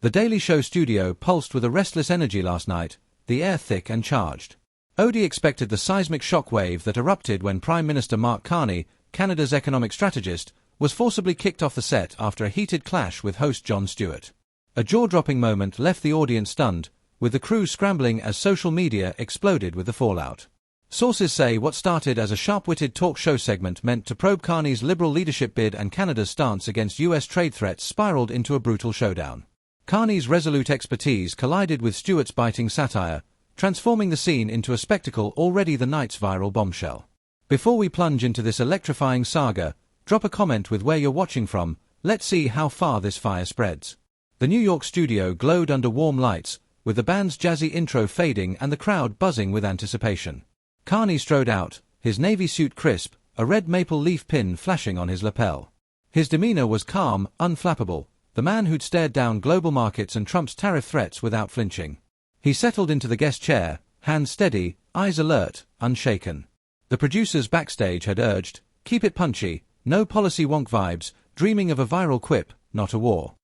The Daily Show studio pulsed with a restless energy last night, the air thick and charged. Odie expected the seismic shockwave that erupted when Prime Minister Mark Carney, Canada's economic strategist, was forcibly kicked off the set after a heated clash with host Jon Stewart. A jaw-dropping moment left the audience stunned, with the crew scrambling as social media exploded with the fallout. Sources say what started as a sharp-witted talk show segment meant to probe Carney's Liberal leadership bid and Canada's stance against US trade threats spiraled into a brutal showdown. Carney's resolute expertise collided with Stewart's biting satire, transforming the scene into a spectacle already the night's viral bombshell. Before we plunge into this electrifying saga, drop a comment with where you're watching from. Let's see how far this fire spreads. The New York studio glowed under warm lights, with the band's jazzy intro fading and the crowd buzzing with anticipation. Carney strode out, his navy suit crisp, a red maple leaf pin flashing on his lapel. His demeanor was calm, unflappable, the man who'd stared down global markets and Trump's tariff threats without flinching. He settled into the guest chair, hands steady, eyes alert, unshaken. The producers backstage had urged, keep it punchy, no policy wonk vibes, dreaming of a viral quip, not a war.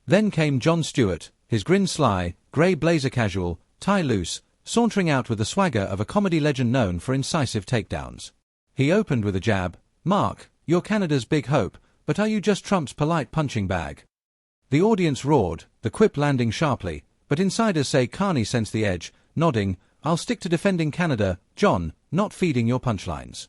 Then came Jon Stewart, his grin sly, grey blazer casual, tie loose, sauntering out with the swagger of a comedy legend known for incisive takedowns. He opened with a jab, "Mark, you're Canada's big hope, but are you just Trump's polite punching bag?" The audience roared, the quip landing sharply, but insiders say Carney sensed the edge, nodding, "I'll stick to defending Canada, John, not feeding your punchlines."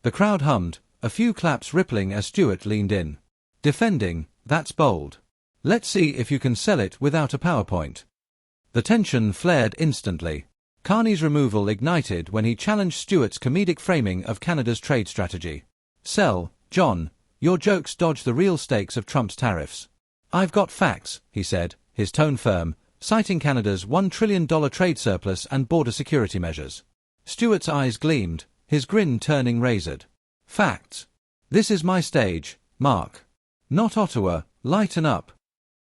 The crowd hummed, a few claps rippling as Stewart leaned in. "Defending, that's bold. Let's see if you can sell it without a PowerPoint." The tension flared instantly. Carney's removal ignited when he challenged Stewart's comedic framing of Canada's trade strategy. "Sell, John, your jokes dodge the real stakes of Trump's tariffs." "I've got facts," he said, his tone firm, citing Canada's $1 trillion trade surplus and border security measures. Stewart's eyes gleamed, his grin turning razored. "Facts. This is my stage, Mark. Not Ottawa, lighten up."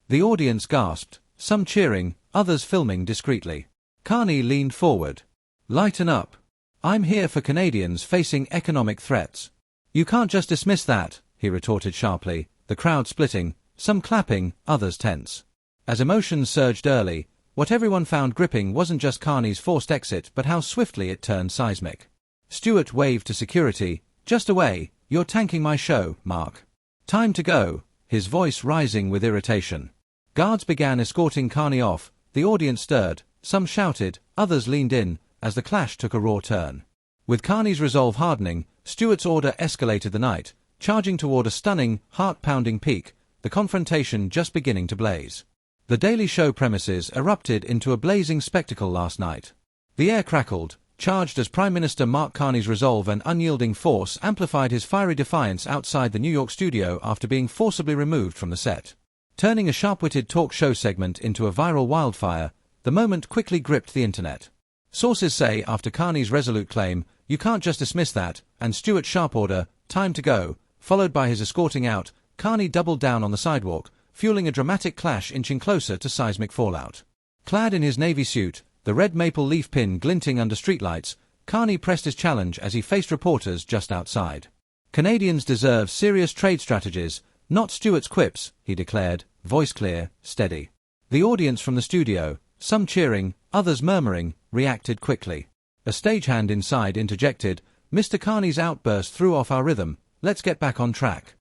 The audience gasped, some cheering, others filming discreetly. Carney leaned forward. "Lighten up. I'm here for Canadians facing economic threats." "You can't just dismiss that," he retorted sharply, the crowd splitting, some clapping, others tense. As emotions surged early, what everyone found gripping wasn't just Carney's forced exit but how swiftly it turned seismic. Stewart waved to security, "Just away, you're tanking my show, Mark. Time to go," his voice rising with irritation. Guards began escorting Carney off, the audience stirred, some shouted, others leaned in, as the clash took a raw turn. With Carney's resolve hardening, Stewart's order escalated the night, charging toward a stunning, heart-pounding peak, the confrontation just beginning to blaze. The Daily Show premises erupted into a blazing spectacle last night. The air crackled, charged as Prime Minister Mark Carney's resolve and unyielding force amplified his fiery defiance outside the New York studio after being forcibly removed from the set. Turning a sharp-witted talk show segment into a viral wildfire, the moment quickly gripped the internet. Sources say after Carney's resolute claim, "You can't just dismiss that," and Stewart's sharp order, "Time to go," followed by his escorting out, Carney doubled down on the sidewalk, fueling a dramatic clash inching closer to seismic fallout. Clad in his navy suit, the red maple leaf pin glinting under streetlights, Carney pressed his challenge as he faced reporters just outside. "Canadians deserve serious trade strategies, not Stewart's quips," he declared, voice clear, steady. The audience from the studio, some cheering, others murmuring, reacted quickly. A stagehand inside interjected, "Mr. Carney's outburst threw off our rhythm, let's get back on track."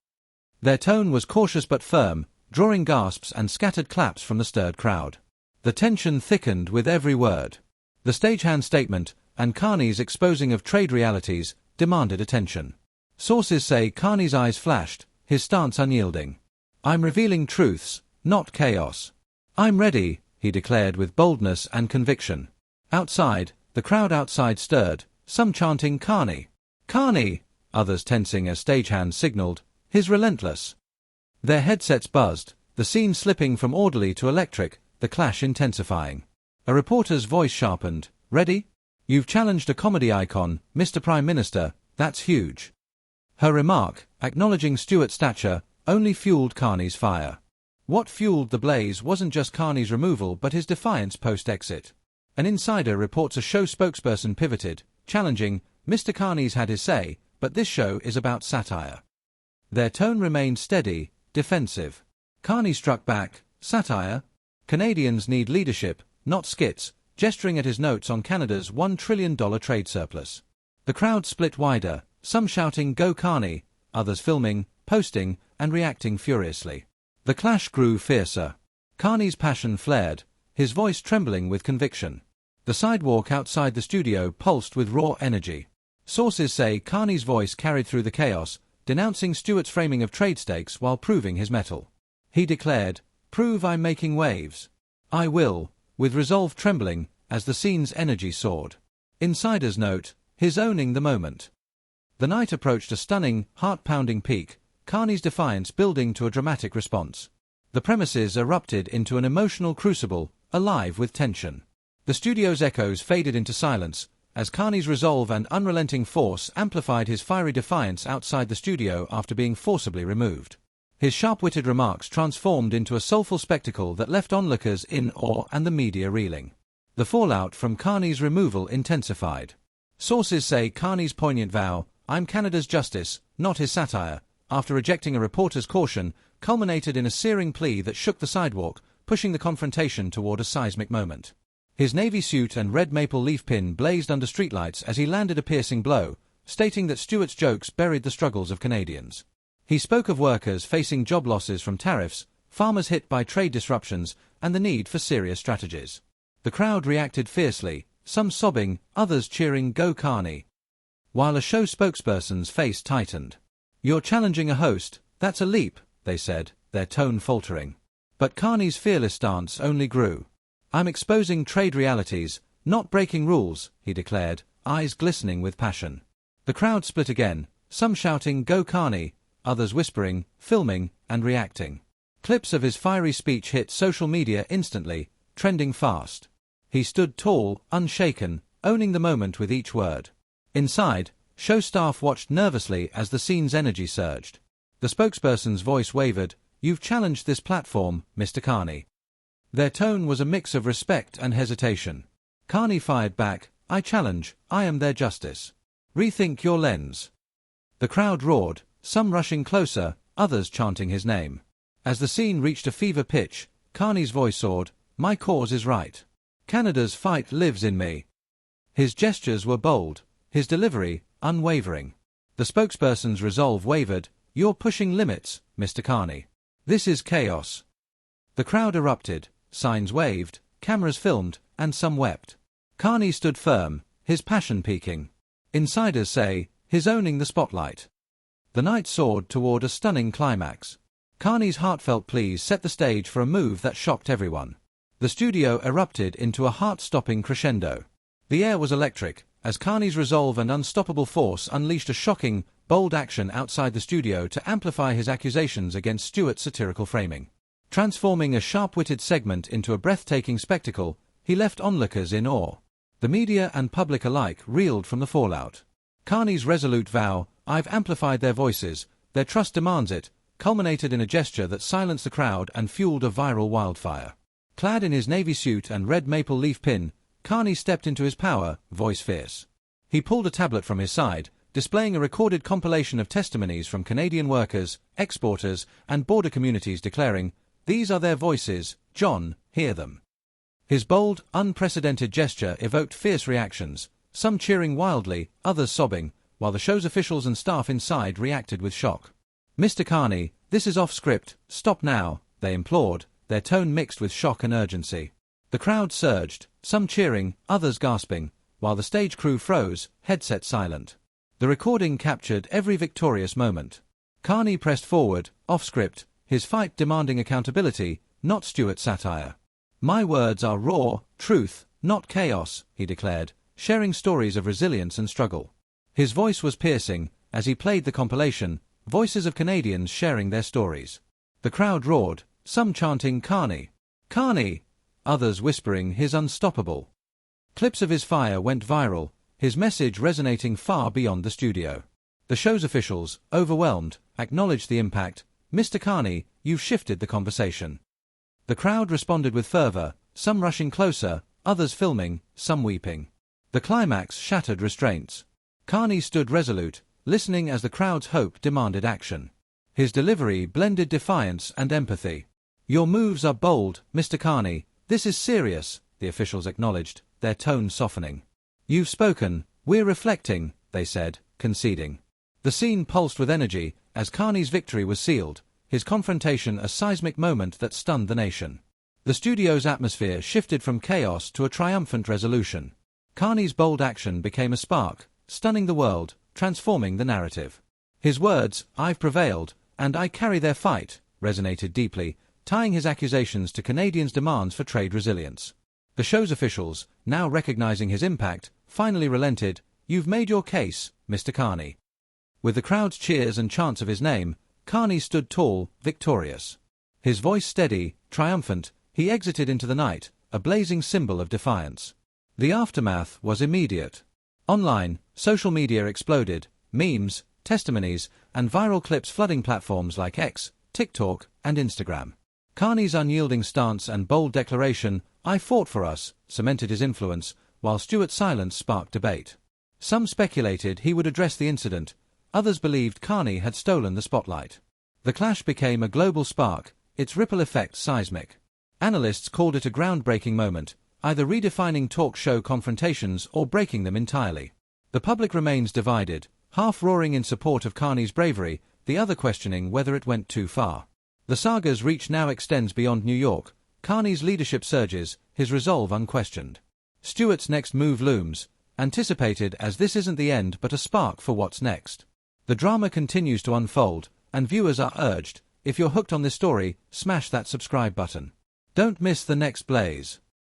Their tone was cautious but firm, drawing gasps and scattered claps from the stirred crowd. The tension thickened with every word. The stagehand's statement, and Carney's exposing of trade realities, demanded attention. Sources say Carney's eyes flashed, his stance unyielding. "I'm revealing truths, not chaos. I'm ready," he declared with boldness and conviction. Outside, the crowd outside stirred, some chanting "Carney! Carney!" others tensing as stagehands signaled, "His relentless." Their headsets buzzed, the scene slipping from orderly to electric, the clash intensifying. A reporter's voice sharpened, "Ready? You've challenged a comedy icon, Mr. Prime Minister, that's huge." Her remark, acknowledging Stewart's stature, only fueled Carney's fire. What fueled the blaze wasn't just Carney's removal but his defiance post-exit. An insider reports a show spokesperson pivoted, challenging, "Mr. Carney's had his say, but this show is about satire." Their tone remained steady, defensive. Carney struck back, "Satire? Canadians need leadership, not skits, gesturing at his notes on Canada's $1 trillion trade surplus. The crowd split wider, some shouting "Go Carney," others filming, posting, and reacting furiously. The clash grew fiercer. Carney's passion flared, his voice trembling with conviction. The sidewalk outside the studio pulsed with raw energy. Sources say Carney's voice carried through the chaos, denouncing Stewart's framing of trade stakes while proving his mettle. He declared, "Prove I'm making waves. I will," with resolve trembling as the scene's energy soared. Insiders note, his owning the moment. The night approached a stunning, heart-pounding peak, Carney's defiance building to a dramatic response. The premises erupted into an emotional crucible, alive with tension. The studio's echoes faded into silence, as Carney's resolve and unrelenting force amplified his fiery defiance outside the studio after being forcibly removed. His sharp-witted remarks transformed into a soulful spectacle that left onlookers in awe and the media reeling. The fallout from Carney's removal intensified. Sources say Carney's poignant vow, "I'm Canada's justice," not his satire, after rejecting a reporter's caution, culminated in a searing plea that shook the sidewalk, pushing the confrontation toward a seismic moment. His navy suit and red maple leaf pin blazed under streetlights as he landed a piercing blow, stating that Stewart's jokes buried the struggles of Canadians. He spoke of workers facing job losses from tariffs, farmers hit by trade disruptions, and the need for serious strategies. The crowd reacted fiercely, some sobbing, others cheering "Go Carney," while a show spokesperson's face tightened. "You're challenging a host, that's a leap," they said, their tone faltering. But Carney's fearless stance only grew. "I'm exposing trade realities, not breaking rules," he declared, eyes glistening with passion. The crowd split again, some shouting "Go Carney," others whispering, filming, and reacting. Clips of his fiery speech hit social media instantly, trending fast. He stood tall, unshaken, owning the moment with each word. Inside, show staff watched nervously as the scene's energy surged. The spokesperson's voice wavered, "You've challenged this platform, Mr. Carney." Their tone was a mix of respect and hesitation. Carney fired back, "I challenge, I am their justice. Rethink your lens." The crowd roared, some rushing closer, others chanting his name. As the scene reached a fever pitch, Carney's voice soared, "My cause is right. Canada's fight lives in me." His gestures were bold, his delivery unwavering. The spokesperson's resolve wavered, "You're pushing limits, Mr. Carney. This is chaos." The crowd erupted, signs waved, cameras filmed, and some wept. Carney stood firm, his passion peaking. Insiders say, his owning the spotlight. The night soared toward a stunning climax. Carney's heartfelt pleas set the stage for a move that shocked everyone. The studio erupted into a heart-stopping crescendo. The air was electric, as Carney's resolve and unstoppable force unleashed a shocking, bold action outside the studio to amplify his accusations against Stewart's satirical framing. Transforming a sharp-witted segment into a breathtaking spectacle, he left onlookers in awe. The media and public alike reeled from the fallout. Carney's resolute vow, "I've amplified their voices, their trust demands it," culminated in a gesture that silenced the crowd and fueled a viral wildfire. Clad in his navy suit and red maple leaf pin, Carney stepped into his power, voice fierce. He pulled a tablet from his side, displaying a recorded compilation of testimonies from Canadian workers, exporters, and border communities declaring, "These are their voices, Jon, hear them." His bold, unprecedented gesture evoked fierce reactions, some cheering wildly, others sobbing, while the show's officials and staff inside reacted with shock. "Mr. Carney, this is off script, stop now," they implored, their tone mixed with shock and urgency. The crowd surged, some cheering, others gasping, while the stage crew froze, headset silent. The recording captured every victorious moment. Carney pressed forward, off script, his fight demanding accountability, not Stewart's satire. "My words are raw, truth, not chaos," he declared, sharing stories of resilience and struggle. His voice was piercing, as he played the compilation, voices of Canadians sharing their stories. The crowd roared, some chanting "Carney, Carney," others whispering "He's unstoppable." Clips of his fire went viral, his message resonating far beyond the studio. The show's officials, overwhelmed, acknowledged the impact. "Mr. Carney, you've shifted the conversation." The crowd responded with fervor, some rushing closer, others filming, some weeping. The climax shattered restraints. Carney stood resolute, listening as the crowd's hope demanded action. His delivery blended defiance and empathy. "Your moves are bold, Mr. Carney. This is serious," the officials acknowledged, their tone softening. "You've spoken, we're reflecting," they said, conceding. The scene pulsed with energy as Carney's victory was sealed, his confrontation a seismic moment that stunned the nation. The studio's atmosphere shifted from chaos to a triumphant resolution. Carney's bold action became a spark, stunning the world, transforming the narrative. His words, "I've prevailed, and I carry their fight," resonated deeply, tying his accusations to Canadians' demands for trade resilience. The show's officials, now recognizing his impact, finally relented. "You've made your case, Mr. Carney." With the crowd's cheers and chants of his name, Carney stood tall, victorious. His voice steady, triumphant, he exited into the night, a blazing symbol of defiance. The aftermath was immediate. Online, social media exploded, memes, testimonies, and viral clips flooding platforms like X, TikTok, and Instagram. Carney's unyielding stance and bold declaration, "I fought for us," cemented his influence, while Stewart's silence sparked debate. Some speculated he would address the incident, others believed Carney had stolen the spotlight. The clash became a global spark, its ripple effect seismic. Analysts called it a groundbreaking moment, either redefining talk show confrontations or breaking them entirely. The public remains divided, half roaring in support of Carney's bravery, the other questioning whether it went too far. The saga's reach now extends beyond New York. Carney's leadership surges, his resolve unquestioned. Stewart's next move looms, anticipated as this isn't the end but a spark for what's next. The drama continues to unfold, and viewers are urged, if you're hooked on this story, smash that subscribe button. Don't miss the next blaze.